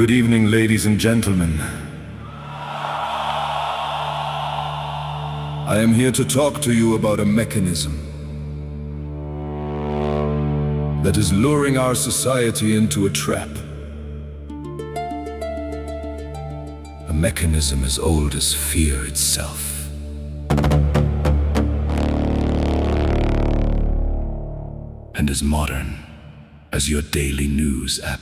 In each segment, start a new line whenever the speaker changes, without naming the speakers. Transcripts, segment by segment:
Good evening, ladies and gentlemen. I am here to talk to you about a mechanism that is luring our society into a trap. A mechanism as old as fear itself. And as modern as your daily news app.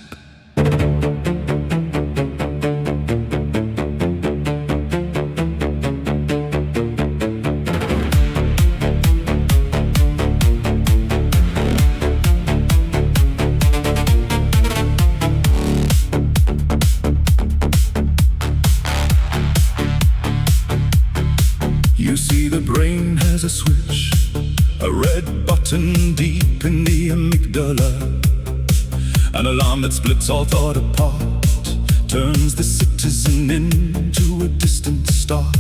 You see, the brain has a switch, a red button deep in the amygdala. An alarm that splits all thought apart, turns the citizen into a distant star.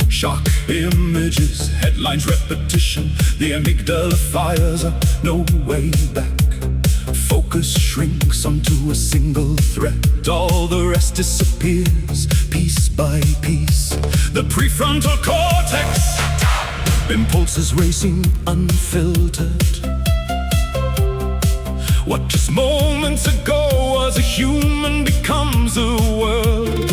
Shock images, headlines, repetition. The amygdala fires up, no way back. Focus shrinks onto a single threat. All the rest disappears, piece by piece. The prefrontal cortex, impulses racing unfiltered. What just moments ago was a human becomes a world,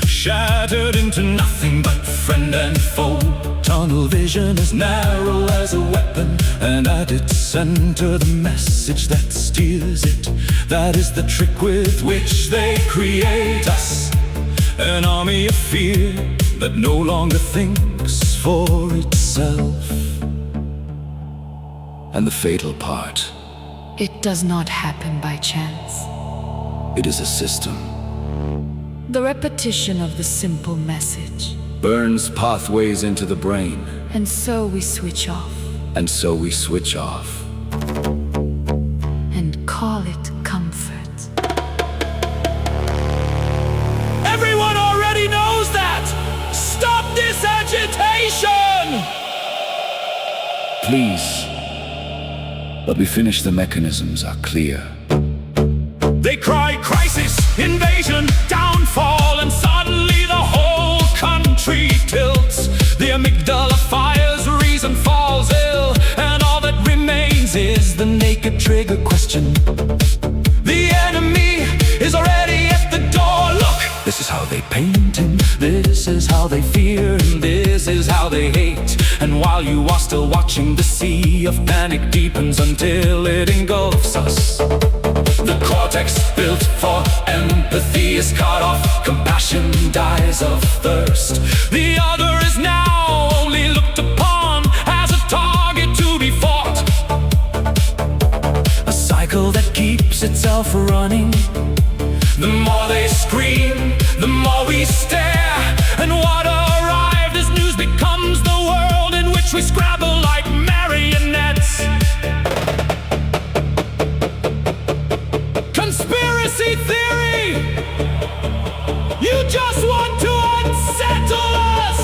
shattered into nothing but friend and foe. Tunnel vision as narrow as a weapon, and at its center the message that steers it. That is the trick with which they create us. An army of fear that no longer thinks for itself. And the fatal part,
it does not happen by chance.
it is a system.
The repetition of the simple message.
Burns pathways into the brain.
And so we switch off.
And so we switch off.
And call it comfort.
Everyone already knows that! Stop this agitation!
Please, let me finish. The mechanisms are clear.
They cry crisis, invasion, downfall, and suddenly the whole country tilts. The amygdala fires, reason falls ill, and all that remains is the naked trigger question. The enemy is already at the door. Look!
This is how they paint him, this is how they fear him, this is how they hate. And while you are still watching, the sea of panic deepens until it engulfs us. The cortex built for empathy is cut off, compassion dies of thirst.
The other is now only looked upon as a target to be fought.
A cycle that keeps itself running.
The more they scream, the more we stare. And what arrived as news becomes the world in which we scrabble like marionettes. Conspiracy theory! You just want to unsettle us!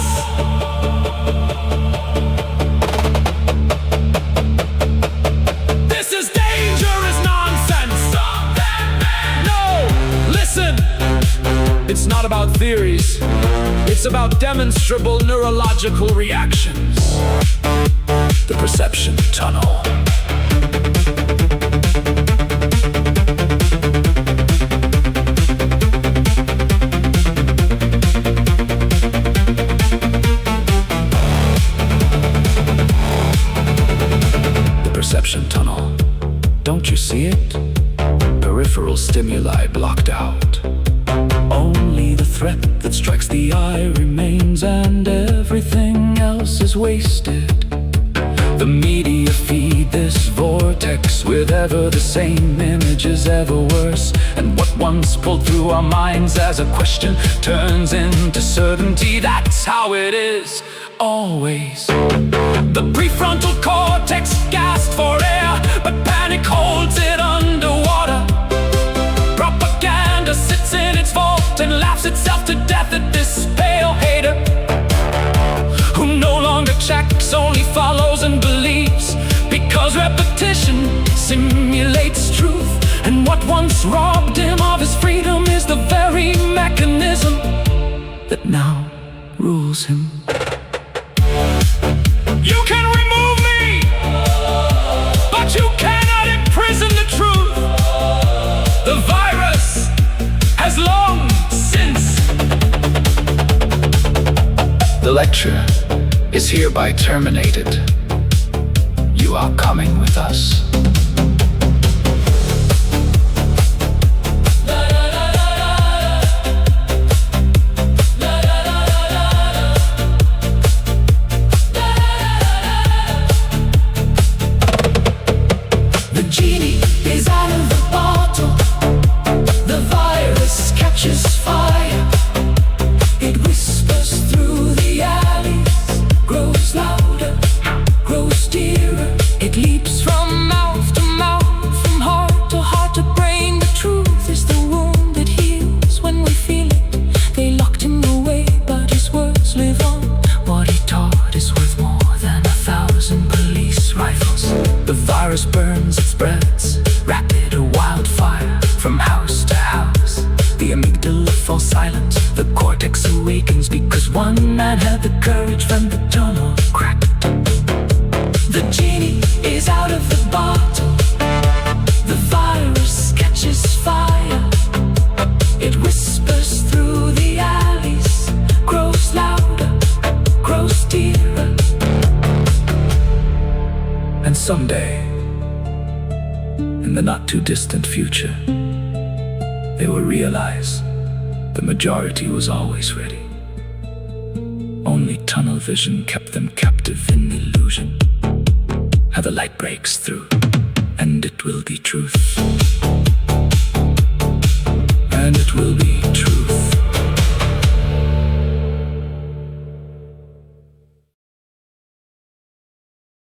This is dangerous nonsense! No! Listen! It's not about theories. It's about demonstrable neurological reactions.
The perception tunnel. Perception tunnel. Don't you see it? Peripheral stimuli blocked out. Only the threat that strikes the eye remains, and everything else is wasted. The media feed this vortex with ever the same images, ever worse. And what once pulled through our minds as a question turns into certainty. That's how it is, always.
The prefrontal cortex gasped for air, but panic holds it underwater. Propaganda sits in its vault and laughs itself to death at this pale hater, who no longer checks, only follows and believes. Because repetition simulates truth, and what once robbed him
that now rules him.
You can remove me, but you cannot imprison the truth. The virus has long since.
The lecture is hereby terminated. You are coming with us. The genie is out of the bottle. The virus catches fire. It whispers through the alleys, grows louder, grows dearer. It leaps from mouth to mouth, from heart to heart to brain. The truth is the wound that heals when we feel it. They locked him away, but his words live on. What he taught is worth more than 1,000 police rifles. The virus burns, it spreads, rapid, a wildfire, from house to house. The amygdala falls silent, the cortex awakens, because one man had the courage when the tunnel cracked. The genie is out of the bottle. The virus catches fire. It whispers through the alleys, grows louder, grows dearer. And someday, in the not-too-distant future, they will realize the majority was always ready. Only tunnel vision kept them captive in illusion. How the light breaks through, and it will be truth.